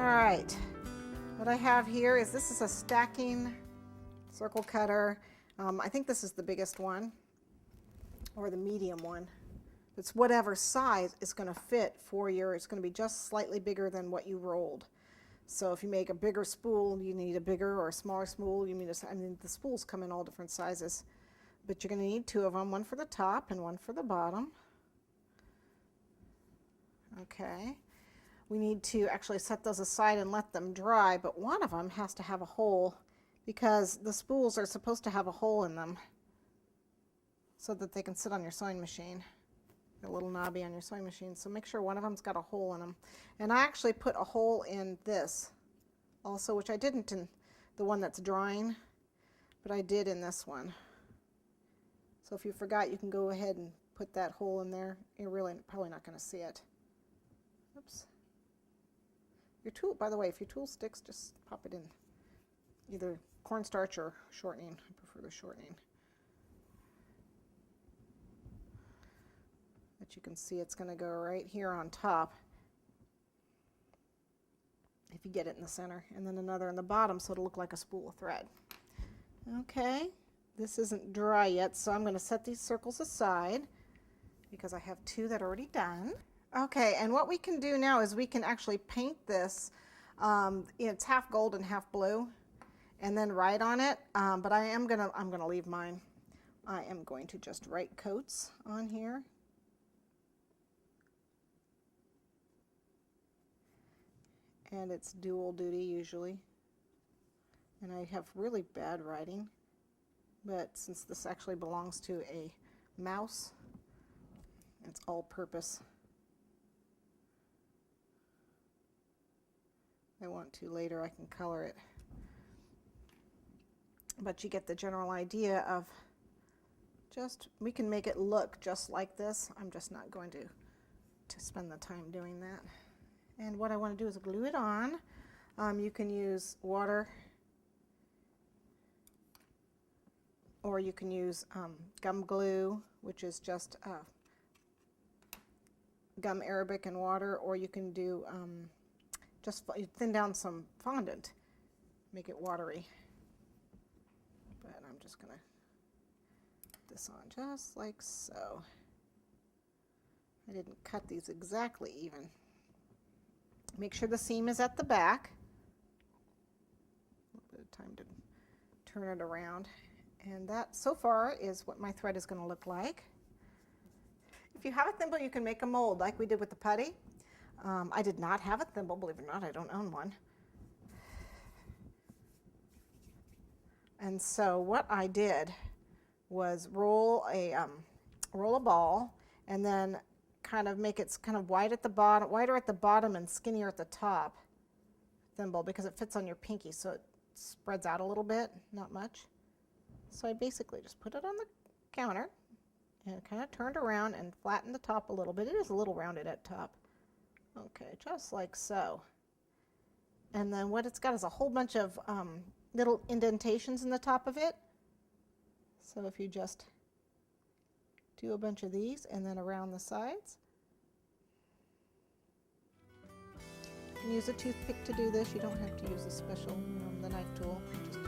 right, what I have here is, this is a stacking circle cutter. I think this is the biggest one, or the medium one. It's whatever size is going to fit for your, it's going to be just slightly bigger than what you rolled. So if you make a bigger spool, you need a bigger, or a smaller spool, you need a, I mean, the spools come in all different sizes. But you're going to need two of them, one for the top and one for the bottom. Okay. We need to actually set those aside and let them dry, but one of them has to have a hole, because the spools are supposed to have a hole in them so that they can sit on your sewing machine, a little knobby on your sewing machine. So make sure one of them's got a hole in them. And I actually put a hole in this also, which I didn't in the one that's drying, but I did in this one. So if you forgot, you can go ahead and put that hole in there. You're really probably not going to see it. Oops. Your tool, by the way, if your tool sticks, just pop it in. Either cornstarch or shortening. I prefer the shortening. But you can see it's going to go right here on top, if you get it in the center, and then another in the bottom so it'll look like a spool of thread. Okay. This isn't dry yet, so I'm going to set these circles aside because I have two that are already done. Okay, and what we can do now is we can actually paint this. It's half gold and half blue, and then write on it. But I'm gonna leave mine. I am going to just write coats on here. And it's dual duty usually. And I have really bad writing. But since this actually belongs to a mouse, it's all-purpose. If I want to later, I can color it. But you get the general idea of we can make it look just like this. I'm just not going to spend the time doing that. And what I want to do is glue it on. You can use water, or you can use gum glue, which is just gum arabic and water, or you can do just thin down some fondant, make it watery. But I'm just going to put this on just like so. I didn't cut these exactly even. Make sure the seam is at the back. A little bit of time to turn it around. And that, so far, is what my thread is going to look like. If you have a thimble, you can make a mold like we did with the putty. I did not have a thimble, believe it or not. I don't own one. And so what I did was roll a ball, and then kind of make it kind of wide at the bottom, wider at the bottom and skinnier at the top thimble, because it fits on your pinky, so it spreads out a little bit, not much. So I basically just put it on the counter and kind of turned around and flattened the top a little bit. It is a little rounded at top. Okay, just like so. And then what it's got is a whole bunch of little indentations in the top of it. So if you just do a bunch of these and then around the sides. You can use a toothpick to do this. You don't have to use a special, the knife tool. Just